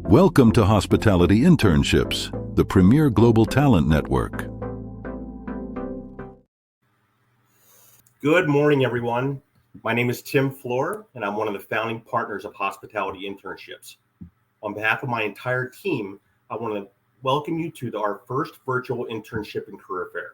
Welcome to Hospitality Internships, the premier global talent network. Good morning, everyone. My name is Tim Flohr, and I'm one of the founding partners of Hospitality Internships. On behalf of my entire team, I want to welcome you to our first virtual internship and career fair.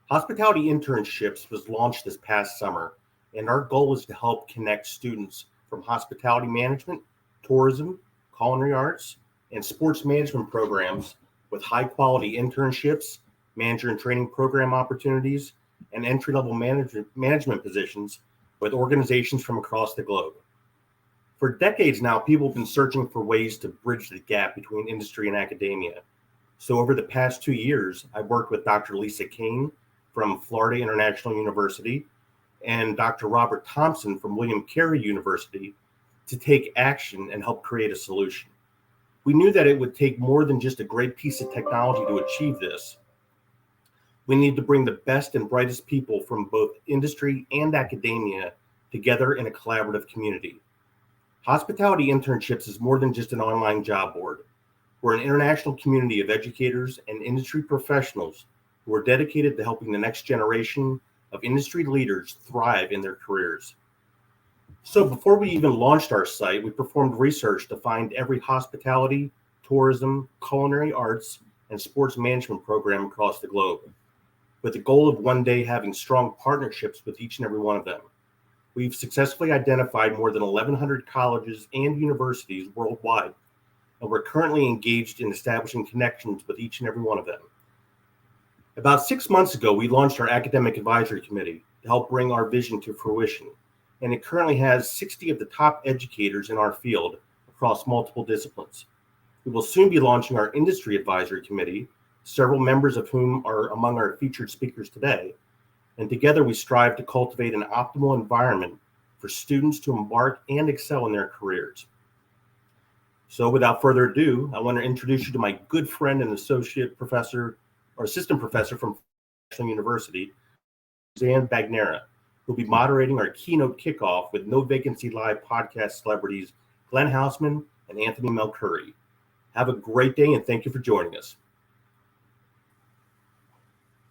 Hospitality Internships was launched this past summer, and our goal is to help connect students from hospitality management, tourism, culinary arts, and sports management programs with high-quality internships, manager and training program opportunities, and entry-level management positions with organizations from across the globe. For decades now, people have been searching for ways to bridge the gap between industry and academia. So over the past 2 years, I've worked with Dr. Lisa Kane from Florida International University and Dr. Robert Thompson from William Carey University to take action and help create a solution. We knew that it would take more than just a great piece of technology to achieve this. We need to bring the best and brightest people from both industry and academia together in a collaborative community. Hospitality Internships is more than just an online job board. We're an international community of educators and industry professionals who are dedicated to helping the next generation of industry leaders thrive in their careers. So before we even launched our site, we performed research to find every hospitality, tourism, culinary arts, and sports management program across the globe, with the goal of one day having strong partnerships with each and every one of them. We've successfully identified more than 1,100 colleges and universities worldwide, and we're currently engaged in establishing connections with each and every one of them. About 6 months ago, we launched our Academic Advisory Committee to help bring our vision to fruition, and it currently has 60 of the top educators in our field across multiple disciplines. We will soon be launching our Industry Advisory Committee, several members of whom are among our featured speakers today, and together we strive to cultivate an optimal environment for students to embark and excel in their careers. So without further ado, I want to introduce you to my good friend and associate professor or assistant professor from National University, Suzanne Bagnera, who'll be moderating our keynote kickoff with No Vacancy Live podcast celebrities Glenn Haussman and Anthony Melchiorri. Have a great day and thank you for joining us.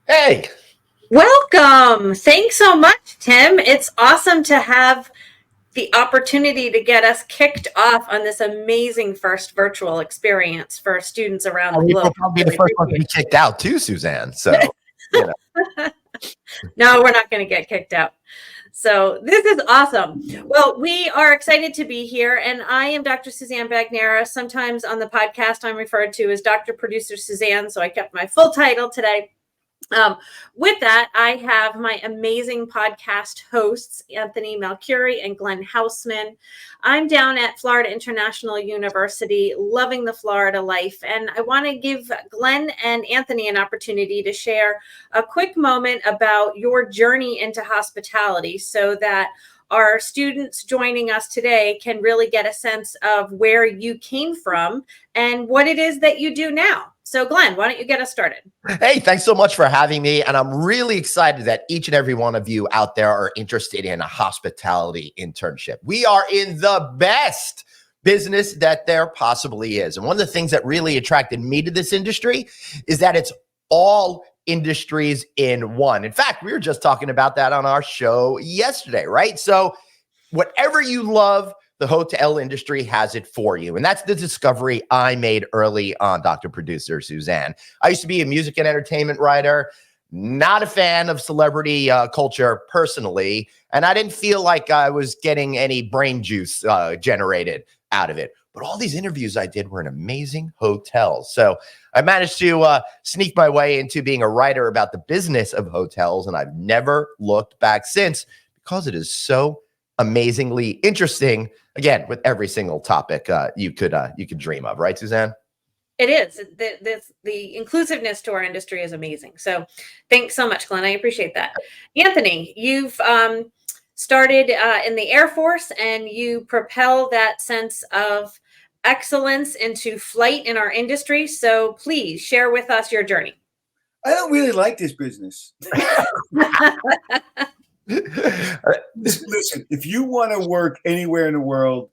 Hey. Welcome. Thanks so much, Tim. It's awesome to have the opportunity to get us kicked off on this amazing first virtual experience for students around the globe. You'll probably be the first one to be kicked out too, Suzanne. So, you know. No, we're not going to get kicked out. So this is awesome. Well, we are excited to be here, and I am Dr. Suzanne Bagnera. Sometimes on the podcast, I'm referred to as Dr. Producer Suzanne, so I kept my full title today. With that, I have my amazing podcast hosts, Anthony Melchiorri and Glenn Haussman. I'm down at Florida International University, loving the Florida life. And I want to give Glenn and Anthony an opportunity to share a quick moment about your journey into hospitality so that our students joining us today can really get a sense of where you came from and what it is that you do now. So Glenn, why don't you get us started? Hey, thanks so much for having me. And I'm really excited that each and every one of you out there are interested in a hospitality internship. We are in the best business that there possibly is. And one of the things that really attracted me to this industry is that it's all industries in one. In fact, we were just talking about that on our show yesterday, right? So whatever you love, the hotel industry has it for you. And that's the discovery I made early on, Dr. Producer Suzanne. I used to be a music and entertainment writer, not a fan of celebrity culture personally, and I didn't feel like I was getting any brain juice generated out of it. But all these interviews I did were in amazing hotels. So I managed to sneak my way into being a writer about the business of hotels, and I've never looked back since because it is so amazingly interesting, again, with every single topic you could dream of, right, Suzanne? It is. The inclusiveness to our industry is amazing. So thanks so much, Glenn. I appreciate that. Anthony, you've started in the Air Force, and you propel that sense of excellence into flight in our industry. So please share with us your journey. I don't really like this business. Listen, if you want to work anywhere in the world,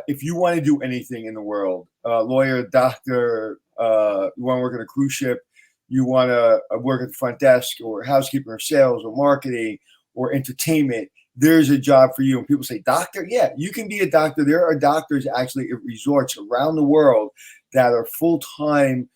if you want to do anything in the world, lawyer, doctor, you want to work on a cruise ship, you want to work at the front desk or housekeeping or sales or marketing or entertainment, there's a job for you. And people say, doctor? Yeah, you can be a doctor. There are doctors actually at resorts around the world that are full-time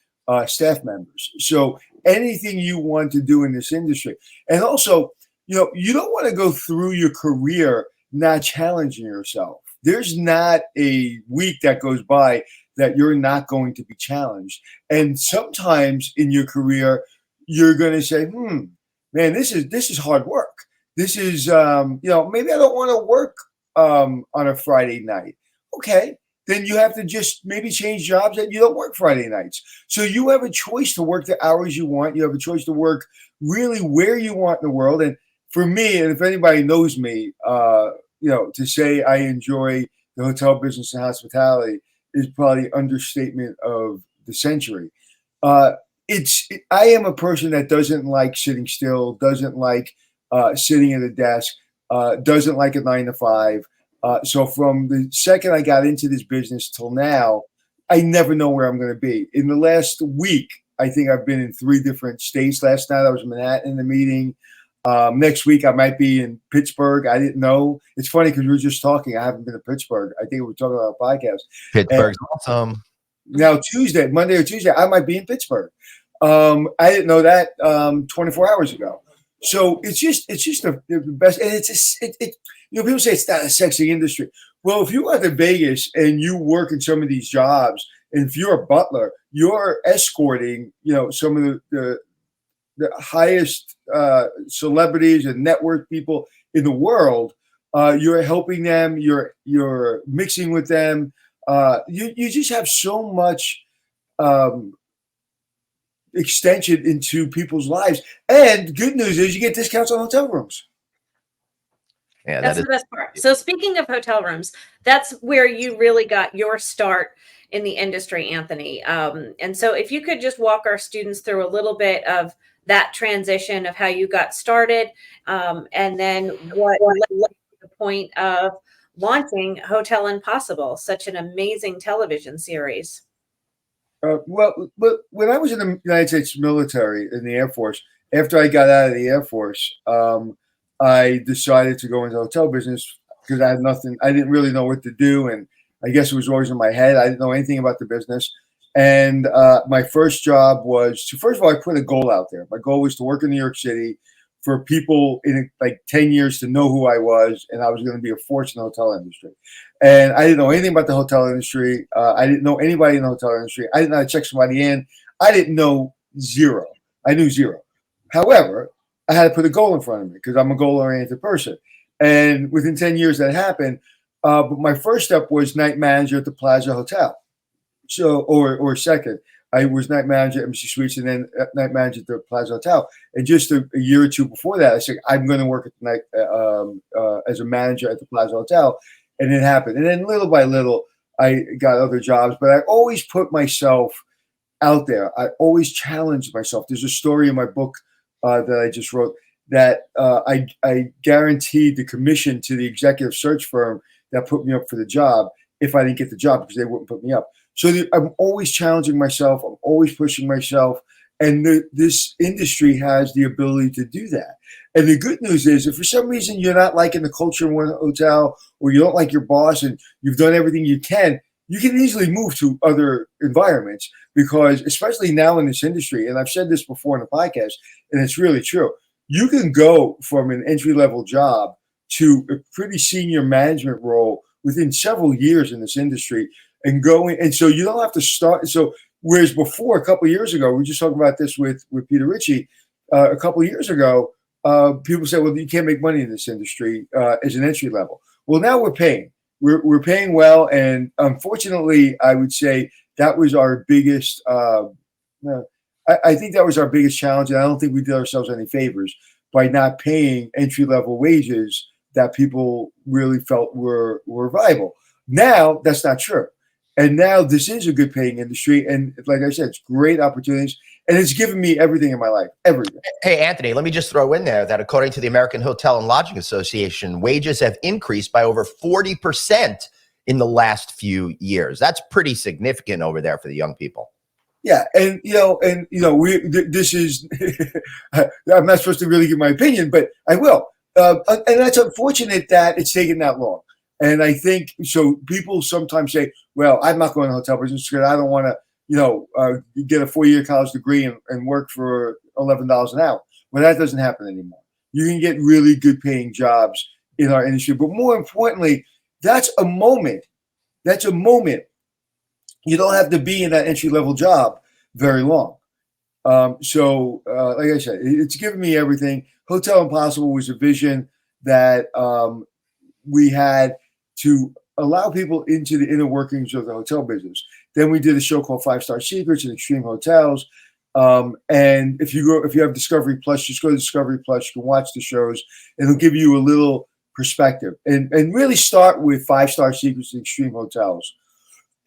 staff members. So anything you want to do in this industry. And also, you don't want to go through your career not challenging yourself. There's not a week that goes by that you're not going to be challenged. And sometimes in your career, you're going to say, man, this is hard work. This is, maybe I don't want to work on a Friday night. Okay, then you have to just maybe change jobs that you don't work Friday nights. So you have a choice to work the hours you want. You have a choice to work really where you want in the world. And for me, and if anybody knows me, to say I enjoy the hotel business and hospitality is probably understatement of the century. I am a person that doesn't like sitting still, doesn't like sitting at a desk, doesn't like a 9 to 5. So from the second I got into this business till now, I never know where I'm going to be. In the last week, I think I've been in 3 different states. Last night I was in Manhattan in the meeting. Next week I might be in Pittsburgh. I didn't know. It's funny because we were just talking. I haven't been to Pittsburgh. I think we were talking about a podcast. Pittsburgh's awesome. Now Monday or Tuesday, I might be in Pittsburgh. I didn't know that 24 hours ago. So it's just the best. And people say it's not a sexy industry. Well, if you go to Vegas and you work in some of these jobs, and if you're a butler, you're escorting, some of the highest celebrities and network people in the world. You're helping them. You're mixing with them. You just have so much extension into people's lives. And good news is you get discounts on hotel rooms. Yeah, that's the best part. So speaking of hotel rooms, that's where you really got your start in the industry, Anthony. And so if you could just walk our students through a little bit of that transition of how you got started, and then what led to the point of launching Hotel Impossible, such an amazing television series. But when I was in the United States military, in the Air Force, after I got out of the Air Force, I decided to go into the hotel business because I had nothing. I didn't really know what to do. And I guess it was always in my head. I didn't know anything about the business. And my first job was to, first of all, I put a goal out there. My goal was to work in New York City for people in like 10 years to know who I was, and I was going to be a force in the hotel industry. And I didn't know anything about the hotel industry. I didn't know anybody in the hotel industry. I didn't know how to check somebody in. I didn't know zero. I knew zero. However, I had to put a goal in front of me because I'm a goal-oriented person. And within 10 years that happened. But my first step was night manager at the Plaza Hotel. So, or second, I was night manager at Embassy Suites and then night manager at the Plaza Hotel. And just a year or two before that, I said, I'm going to work at the night as a manager at the Plaza Hotel. And it happened. And then little by little, I got other jobs. But I always put myself out there. I always challenged myself. There's a story in my book that I just wrote that I guaranteed the commission to the executive search firm that put me up for the job if I didn't get the job because they wouldn't put me up. So I'm always challenging myself. I'm always pushing myself. And this industry has the ability to do that. And the good news is if for some reason you're not liking the culture in one hotel or you don't like your boss and you've done everything you can easily move to other environments because especially now in this industry, and I've said this before in the podcast, and it's really true, you can go from an entry-level job to a pretty senior management role within several years in this industry and going. And so you don't have to start. So whereas before, a couple of years ago, we were just talking about this with Peter Ritchie, a couple of years ago, people said, well, you can't make money in this industry as an entry level. Well, now we're paying. We're paying well. And unfortunately, I would say that was our biggest, I think that was our biggest challenge. And I don't think we did ourselves any favors by not paying entry-level wages that people really felt were viable. Now, that's not true. And now this is a good paying industry. And like I said, it's great opportunities. And it's given me everything in my life, everything. Hey, Anthony, let me just throw in there that according to the American Hotel and Lodging Association, wages have increased by over 40% in the last few years. That's pretty significant over there for the young people. Yeah, and this is I'm not supposed to really give my opinion, but I will. And that's unfortunate that it's taken that long. And I think so. People sometimes say, "Well, I'm not going to hotel business because I don't want to, get a 4-year college degree and work for $11 an hour." Well, that doesn't happen anymore. You can get really good paying jobs in our industry, but more importantly, that's a moment. That's a moment. You don't have to be in that entry level job very long. So, like I said, it's given me everything. Hotel Impossible was a vision that we had to allow people into the inner workings of the hotel business. Then we did a show called 5-Star Secrets and Extreme Hotels. And if you have Discovery Plus, just go to Discovery Plus. You can watch the shows. It'll give you a little perspective and really start with 5-Star Secrets and Extreme Hotels.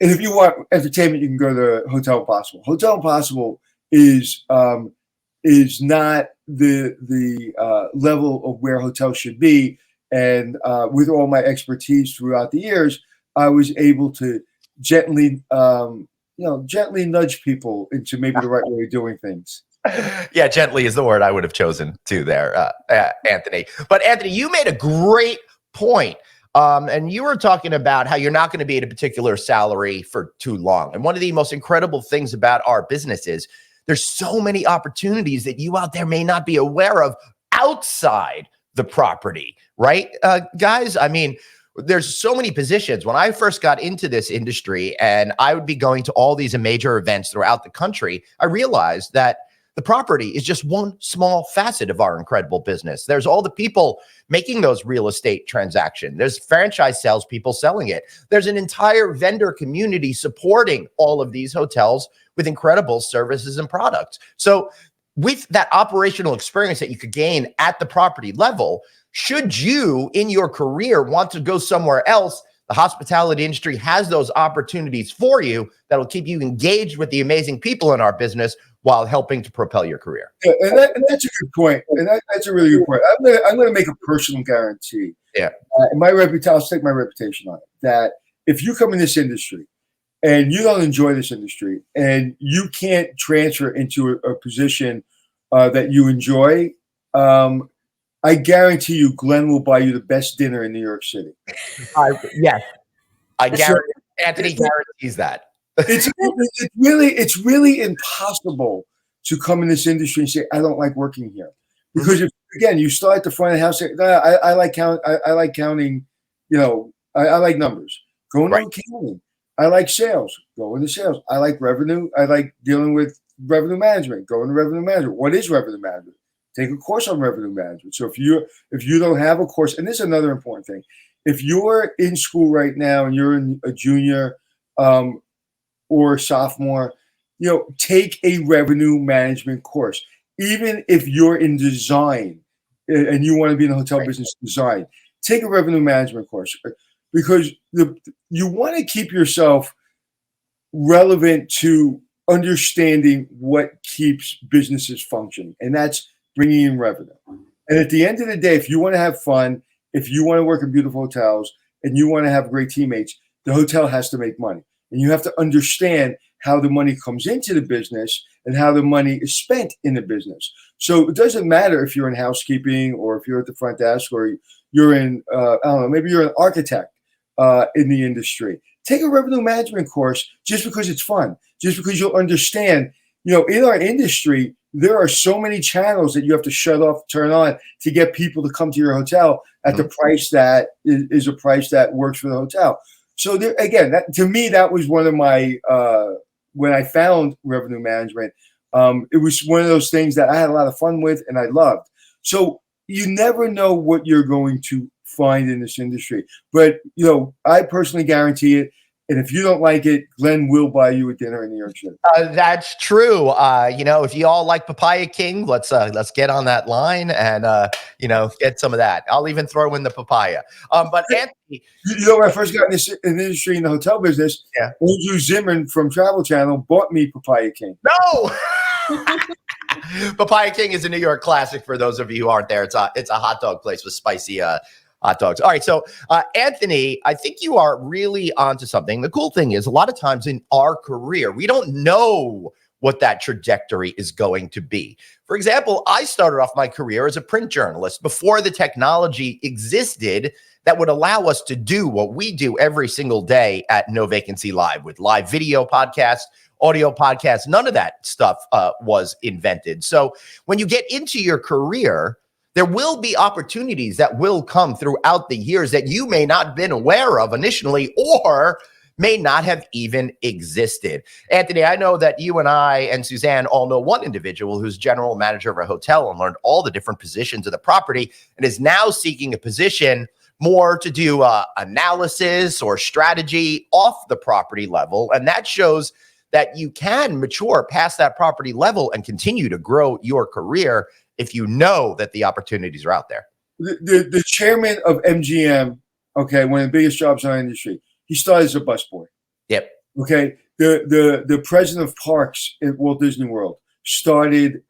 And if you want entertainment, you can go to Hotel Impossible. Hotel Impossible is not the level of where hotels should be. And with all my expertise throughout the years, I was able to gently nudge people into maybe the right way of doing things. Yeah, gently is the word I would have chosen too there, Anthony. But Anthony, you made a great point. And you were talking about how you're not going to be at a particular salary for too long. And one of the most incredible things about our business is there's so many opportunities that you out there may not be aware of outside the property, right? Guys, I mean, there's so many positions. When I first got into this industry and I would be going to all these major events throughout the country, I realized that the property is just one small facet of our incredible business. There's all the people making those real estate transactions. There's franchise salespeople selling it. There's an entire vendor community supporting all of these hotels with incredible services and products. So with that operational experience that you could gain at the property level, should you in your career want to go somewhere else, the hospitality industry has those opportunities for you that will keep you engaged with the amazing people in our business while helping to propel your career. Yeah, and that's a good point. And that's a really good point. I'm going to make a personal guarantee. Yeah. I'll stake my reputation on it, that if you come in this industry and you don't enjoy this industry and you can't transfer into a position that you enjoy, I guarantee you Glenn will buy you the best dinner in New York City. Yes. I guarantee Anthony guarantees that. It's really impossible to come in this industry and say, I don't like working here. Because if, again, you start at the front of the house, say, I like counting, I like numbers. Go into accounting. I like sales. Go into sales. I like revenue. I like dealing with revenue management. Go into revenue management. What is revenue management? Take a course on revenue management. So if you don't have a course, and this is another important thing, if you're in school right now and you're in a junior or a sophomore, take a revenue management course. Even if you're in design and you want to be in the hotel business design, take a revenue management course, because you want to keep yourself relevant to understanding what keeps businesses functioning, and that's bringing in revenue. And at the end of the day, if you want to have fun, if you want to work in beautiful hotels and you want to have great teammates, the hotel has to make money. And you have to understand how the money comes into the business and how the money is spent in the business. So it doesn't matter if you're in housekeeping or if you're at the front desk or you're in, maybe you're an architect in the industry. Take a revenue management course just because it's fun, just because you'll understand, in our industry, there are so many channels that you have to shut off, turn on to get people to come to your hotel at the price that is a price that works for the hotel. So there, again, to me, that was one of my, when I found revenue management, it was one of those things that I had a lot of fun with and I loved. So you never know what you're going to find in this industry. But, I personally guarantee it. And if you don't like it, Glenn will buy you a dinner in New York City. That's true. If you all like Papaya King, let's get on that line and get some of that. I'll even throw in the papaya. But Anthony, when I first got in the industry in the hotel business, Andrew Zimmern from Travel Channel bought me Papaya King. No. Papaya King is a New York classic for those of you who aren't there. It's a hot dog place with spicy Hot dogs. All right. So, Anthony, I think you are really onto something. The cool thing is a lot of times in our career, we don't know what that trajectory is going to be. For example, I started off my career as a print journalist before the technology existed that would allow us to do what we do every single day at No Vacancy Live with live video podcasts, audio podcasts. None of that stuff was invented. So when you get into your career, there will be opportunities that will come throughout the years that you may not have been aware of initially or may not have even existed. Anthony, I know that you and I and Suzanne all know one individual who's general manager of a hotel and learned all the different positions of the property and is now seeking a position more to do analysis or strategy off the property level. And that shows that you can mature past that property level and continue to grow your career if you know that the opportunities are out there. The chairman of MGM, okay, one of the biggest jobs in our industry, he started as a busboy. Yep. Okay. The president of parks at Walt Disney World started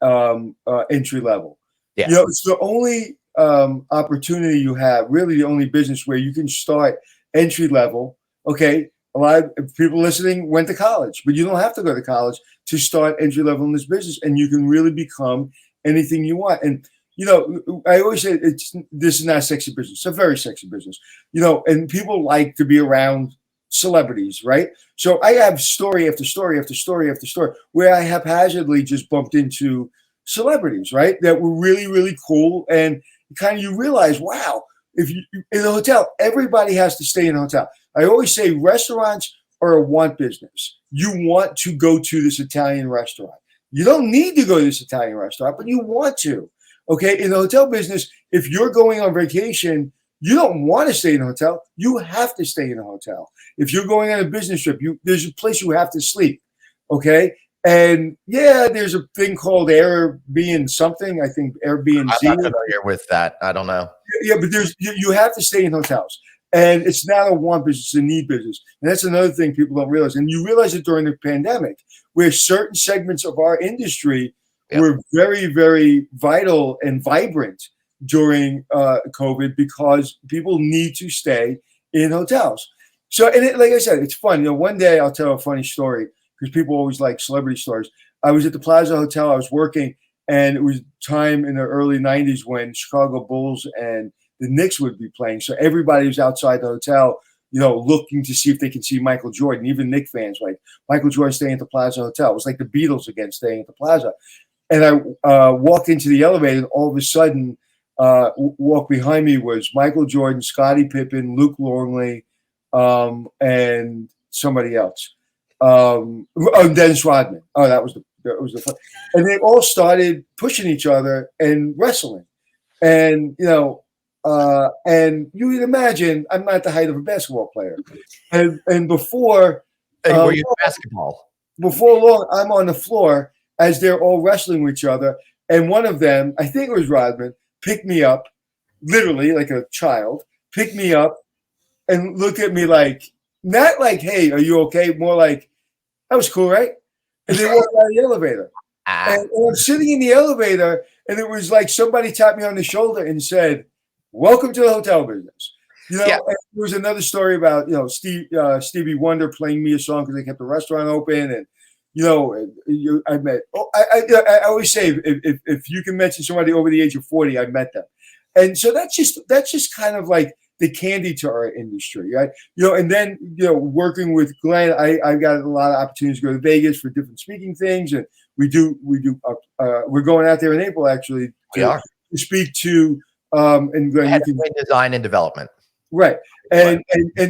entry level. Yeah. It's the only opportunity you have, really the only business where you can start entry level. Okay. A lot of people listening went to college, but you don't have to go to college to start entry level in this business, and you can really become anything you want. And I always say this is not a sexy business. It's a very sexy business. And people like to be around celebrities, right? So I have story after story after story after story where I haphazardly just bumped into celebrities, right? That were really, really cool. And kind of you realize, wow, if you in a hotel, everybody has to stay in a hotel. I always say restaurants are a want business. You want to go to this Italian restaurant. You don't need to go to this Italian restaurant, but you want to. Okay, in the hotel business, if you're going on vacation, you don't want to stay in a hotel. You have to stay in a hotel. If you're going on a business trip, there's a place you have to sleep. Okay, and yeah, there's a thing called Airbnb something. I think Airbnb. I'm not familiar with that. I don't know. Yeah, but you have to stay in hotels. And it's not a want business, it's a need business. And that's another thing people don't realize. And you realize it during the pandemic, where certain segments of our industry were very, very vital and vibrant during COVID because people need to stay in hotels. So, like I said, it's fun. One day I'll tell a funny story because people always like celebrity stories. I was at the Plaza Hotel. I was working, and it was time in the early 90s when Chicago Bulls and the Knicks would be playing. So everybody was outside the hotel, looking to see if they can see Michael Jordan. Even Knicks fans, like Michael Jordan staying at the Plaza Hotel. It was like the Beatles again staying at the Plaza. And I walked into the elevator, and all of a sudden, walk behind me was Michael Jordan, Scottie Pippen, Luke Longley, and somebody else. Dennis Rodman. Oh, that was the fun. And they all started pushing each other and wrestling. And and you can imagine I'm not the height of a basketball player. And before were you basketball? Before long, I'm on the floor as they're all wrestling with each other. And one of them, I think it was Rodman, picked me up, literally like a child, picked me up and looked at me like, not like, hey, are you okay? More like, that was cool, right? And they walked out of the elevator. And I'm sitting in the elevator, and it was like somebody tapped me on the shoulder and said, welcome to the hotel business. And there was another story about, Stevie Wonder playing me a song because they kept the restaurant open. And, I met, I always say, if you can mention somebody over the age of 40, I met them. And so that's just kind of like the candy to our industry, right? And then, working with Glenn, I've got a lot of opportunities to go to Vegas for different speaking things. And we're going out there in April, actually, to speak to, and Glenn, design and development. Right. And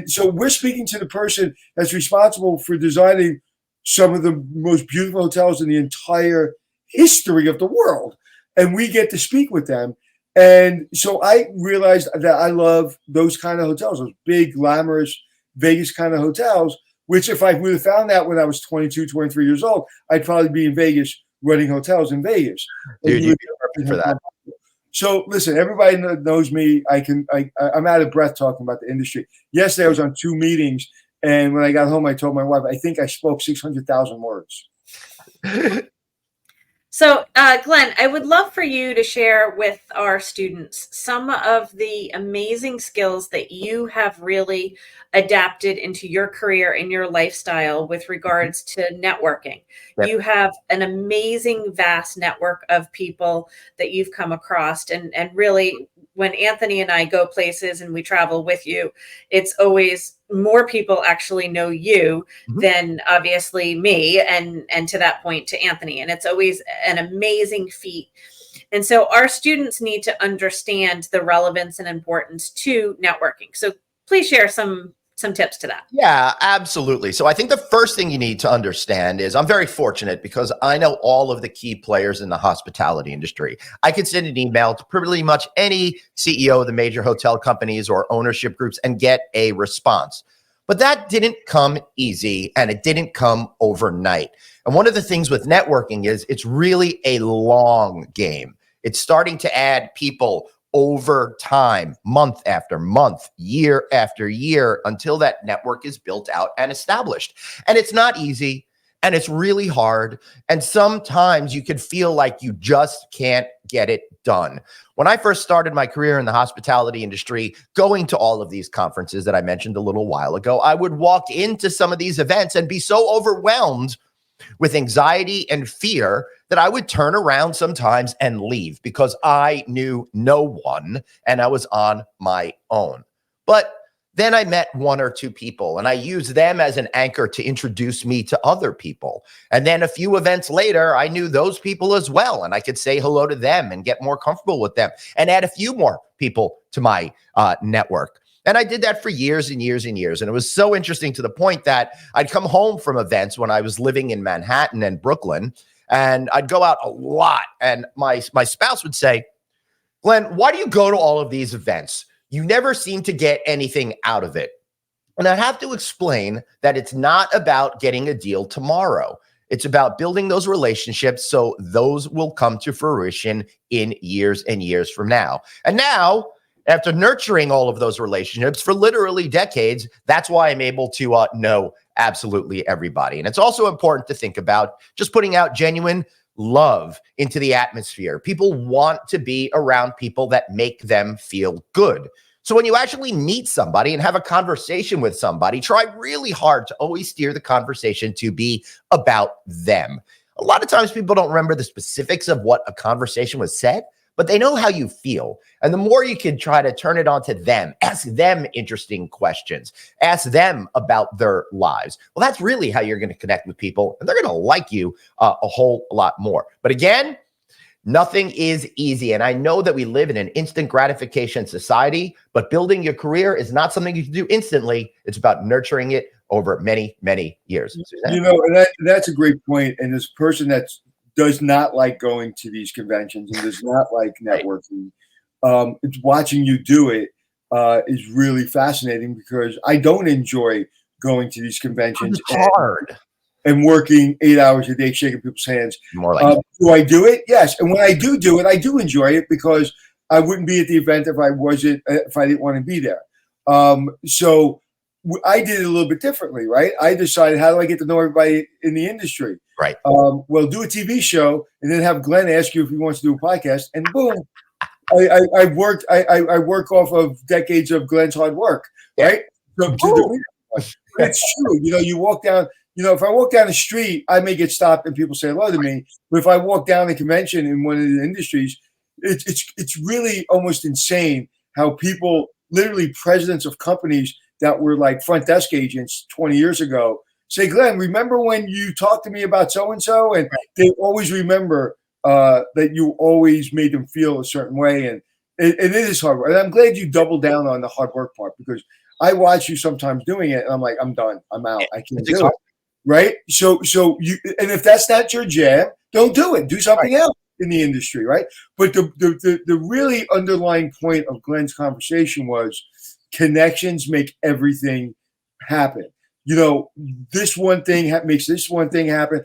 so we're speaking to the person that's responsible for designing some of the most beautiful hotels in the entire history of the world. And we get to speak with them. And so I realized that I love those kind of hotels, those big, glamorous Vegas kind of hotels, which if I would have found that when I was 22, 23 years old, I'd probably be in Vegas running hotels in Vegas. Dude, you'd be perfect for that. So listen, everybody knows me. I'm out of breath talking about the industry. Yesterday I was on 2 meetings, and when I got home, I told my wife, I think I spoke 600,000 words. So, Glenn, I would love for you to share with our students some of the amazing skills that you have really adapted into your career and your lifestyle with regards to networking. Yep. You have an amazing, vast network of people that you've come across. And really, when Anthony and I go places and we travel with you, it's always more people actually know you than obviously me, and to that point to Anthony. And it's always an amazing feat. And so our students need to understand the relevance and importance to networking. So please share some tips to that. Yeah, absolutely. So I think the first thing you need to understand is I'm very fortunate because I know all of the key players in the hospitality industry. I could send an email to pretty much any CEO of the major hotel companies or ownership groups and get a response. But that didn't come easy and it didn't come overnight. And one of the things with networking is it's really a long game. It's starting to add people over time, month after month, year after year, until that network is built out and established. And it's not easy and it's really hard. And sometimes you can feel like you just can't get it done. When I first started my career in the hospitality industry, going to all of these conferences that I mentioned a little while ago, I would walk into some of these events and be so overwhelmed with anxiety and fear that I would turn around sometimes and leave because I knew no one and I was on my own. But then I met one or two people and I used them as an anchor to introduce me to other people. And then a few events later, I knew those people as well. And I could say hello to them and get more comfortable with them and add a few more people to my network. And I did that for years and years and years. And it was so interesting to the point that I'd come home from events when I was living in Manhattan and Brooklyn, and I'd go out a lot. And my spouse would say, Glenn, why do you go to all of these events? You never seem to get anything out of it. And I have to explain that it's not about getting a deal tomorrow. It's about building those relationships so those will come to fruition in years and years from now. And now, after nurturing all of those relationships for literally decades, that's why I'm able to know absolutely everybody. And it's also important to think about just putting out genuine love into the atmosphere. People want to be around people that make them feel good. So when you actually meet somebody and have a conversation with somebody, try really hard to always steer the conversation to be about them. A lot of times people don't remember the specifics of what a conversation was said, but they know how you feel. And the more you can try to turn it on to them, ask them interesting questions, ask them about their lives. Well, that's really how you're going to connect with people, and they're going to like you a whole lot more. But again, nothing is easy. And I know that we live in an instant gratification society, but building your career is not something you can do instantly. It's about nurturing it over many, many years. Suzanne? You know, and that's a great point. And this person that's does not like going to these conventions and does not like networking. It's watching you do it is really fascinating because I don't enjoy going to these conventions. It's hard. And working 8 hours a day, shaking people's hands. More like do I do it? Yes. And when I do it, I do enjoy it because I wouldn't be at the event if I didn't want to be there. So I did it a little bit differently, right? I decided, how do I get to know everybody in the industry? Right. Well, do a TV show and then have Glenn ask you if he wants to do a podcast, and boom, I work off of decades of Glenn's hard work, right? So it's true. You know, you walk down. You know, if I walk down the street, I may get stopped and people say hello to me. But if I walk down a convention in one of the industries, it's really almost insane how people, literally presidents of companies that were like front desk agents 20 years ago, say, Glenn, remember when you talked to me about so-and-so? And they always remember that you always made them feel a certain way. And it is hard work. And I'm glad you doubled down on the hard work part because I watch you sometimes doing it and I'm like, I'm done. I'm out. I can't do it. Right. So you, and if that's not your jam, don't do it. Do something else in the industry. Right. But the really underlying point of Glenn's conversation was connections make everything happen. You know, this one thing makes this one thing happen.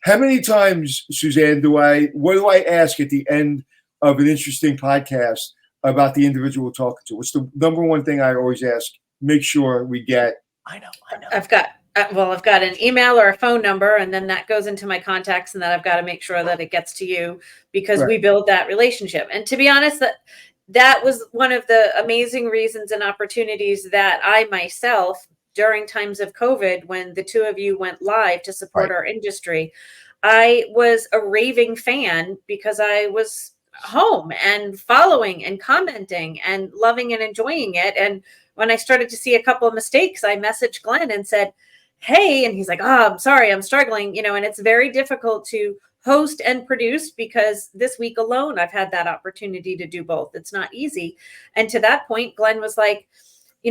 How many times, Suzanne, what do I ask at the end of an interesting podcast about the individual we're talking to? What's the number one thing I always ask? Make sure we get. I know. well, I've got an email or a phone number, and then that goes into my contacts, and then I've got to make sure that it gets to you because we build that relationship. And to be honest, that was one of the amazing reasons and opportunities that I myself, during times of COVID, when the two of you went live to support our industry, I was a raving fan because I was home and following and commenting and loving and enjoying it. And when I started to see a couple of mistakes, I messaged Glenn and said, hey, and he's like, oh, I'm sorry, I'm struggling, and it's very difficult to host and produce because this week alone, I've had that opportunity to do both. It's not easy. And to that point, Glenn was like,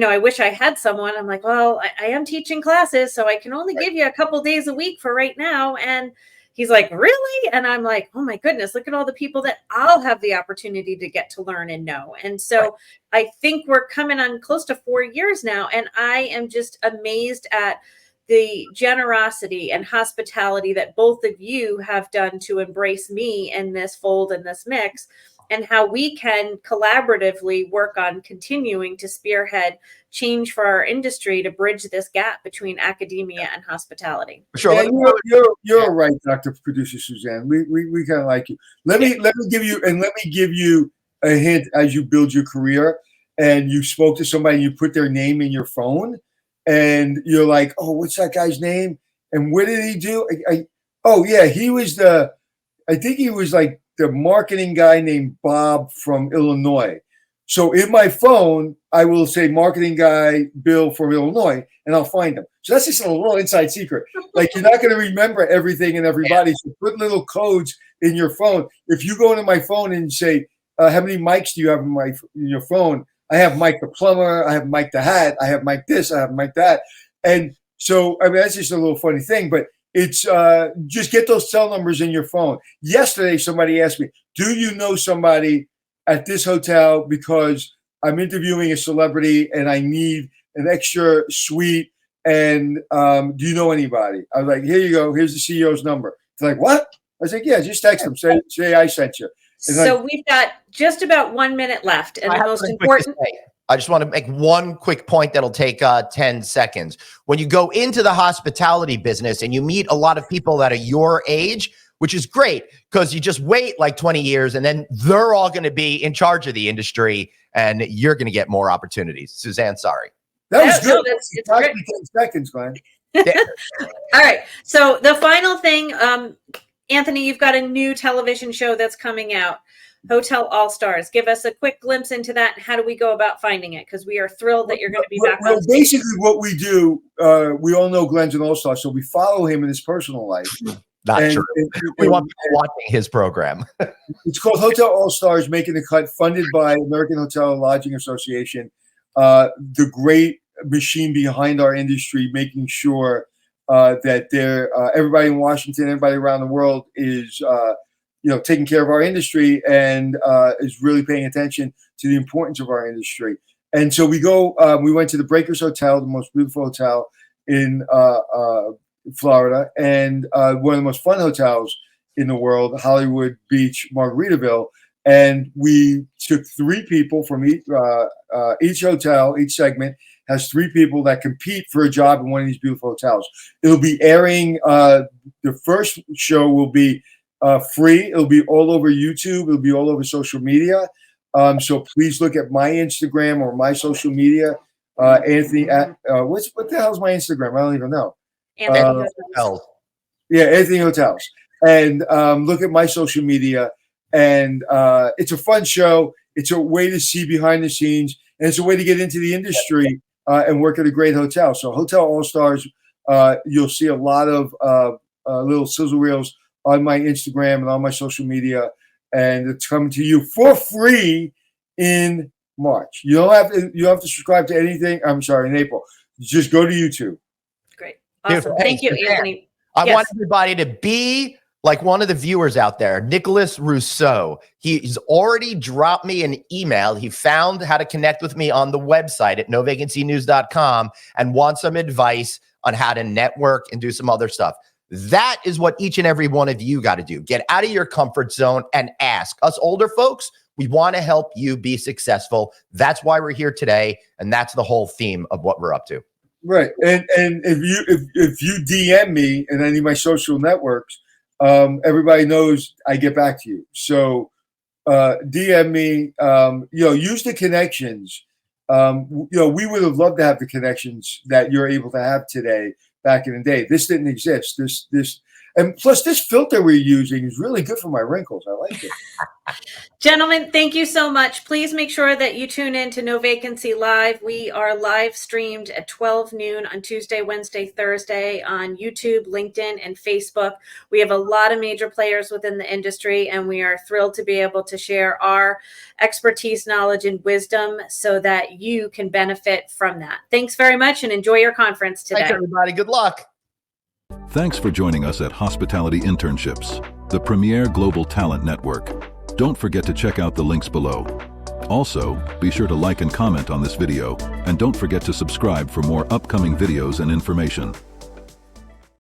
I wish I had someone. I'm like, well, I am teaching classes, so I can only give you a couple days a week for right now. And he's like, really? And I'm like, oh my goodness, look at all the people that I'll have the opportunity to get to learn and know. And so I think we're coming on close to 4 years now. And I am just amazed at the generosity and hospitality that both of you have done to embrace me in this fold and this mix, and how we can collaboratively work on continuing to spearhead change for our industry to bridge this gap between academia and hospitality. Sure. Yeah, you're right, Dr. Producer Suzanne. We kind of like you. Let me give you a hint as you build your career, and you spoke to somebody and you put their name in your phone, and you're like, oh, what's that guy's name? And what did he do? I think he was like the marketing guy named Bob from Illinois. So in my phone, I will say marketing guy Bill from Illinois, and I'll find him. So that's just a little inside secret. Like, you're not going to remember everything and everybody. So put little codes in your phone. If you go into my phone and say, how many mics do you have in your phone? I have Mike the plumber. I have Mike the hat. I have Mike this. I have Mike that. And so, that's just a little funny thing, but it's just get those cell numbers in your phone. Yesterday, somebody asked me, do you know somebody at this hotel because I'm interviewing a celebrity and I need an extra suite, and do you know anybody? I was like, here you go. Here's the CEO's number. They're like, what? I was like, yeah, just text them. Say I sent you. So we've got just about 1 minute left. And the most important. I just want to make one quick point that'll take 10 seconds. When you go into the hospitality business and you meet a lot of people that are your age, which is great because you just wait like 20 years and then they're all going to be in charge of the industry and you're going to get more opportunities. Suzanne, sorry. That was good. No, it's great. 10 seconds, Glenn. All right. So the final thing, Anthony, you've got a new television show that's coming out, Hotel All-Stars. Give us a quick glimpse into that. How do we go about finding it? Because we are thrilled that you're going to be back. Well, basically what we do, we all know Glenn's an all-star, so we follow him in his personal life. Not true. We want people watching his program. It's called Hotel All-Stars, Making the Cut, funded by American Hotel and Lodging Association, the great machine behind our industry, making sure that everybody in Washington, everybody around the world is taking care of our industry and is really paying attention to the importance of our industry. And so we went to the Breakers Hotel, the most beautiful hotel in Florida, and one of the most fun hotels in the world, Hollywood Beach, Margaritaville. And we took 3 people from each hotel. Each segment has 3 people that compete for a job in one of these beautiful hotels. It'll be airing. The first show will be free. It'll be all over YouTube. It'll be all over social media. So please look at my Instagram or my social media. Anthony, what the hell is my Instagram? I don't even know. Anthony Hotels. Yeah, Anthony Hotels. And look at my social media. And it's a fun show. It's a way to see behind the scenes, and it's a way to get into the industry and work at a great hotel. So Hotel All-Stars, you'll see a lot of little sizzle reels on my Instagram and on my social media, and it's coming to you for free in March. You don't have to subscribe to anything. I'm sorry, in April. Just go to YouTube. Great. Awesome. Thank you, Anthony. I want everybody to be like one of the viewers out there, Nicholas Rousseau. He's already dropped me an email. He found how to connect with me on the website at novacancynews.com and wants some advice on how to network and do some other stuff. That is what each and every one of you got to do. Get out of your comfort zone and ask. Us older folks, we want to help you be successful. That's why we're here today, and that's the whole theme of what we're up to. Right. And if you DM me in any of my social networks, everybody knows I get back to you. So DM me, use the connections. We would have loved to have the connections that you're able to have today back in the day. This didn't exist. And plus this filter we're using is really good for my wrinkles. I like it. Gentlemen, thank you so much. Please make sure that you tune in to No Vacancy Live. We are live streamed at 12 noon on Tuesday, Wednesday, Thursday on YouTube, LinkedIn, and Facebook. We have a lot of major players within the industry, and we are thrilled to be able to share our expertise, knowledge, and wisdom so that you can benefit from that. Thanks very much and enjoy your conference today. Thanks, everybody. Good luck. Thanks for joining us at Hospitality Internships, the premier global talent network. Don't forget to check out the links below. Also, be sure to like and comment on this video, and don't forget to subscribe for more upcoming videos and information.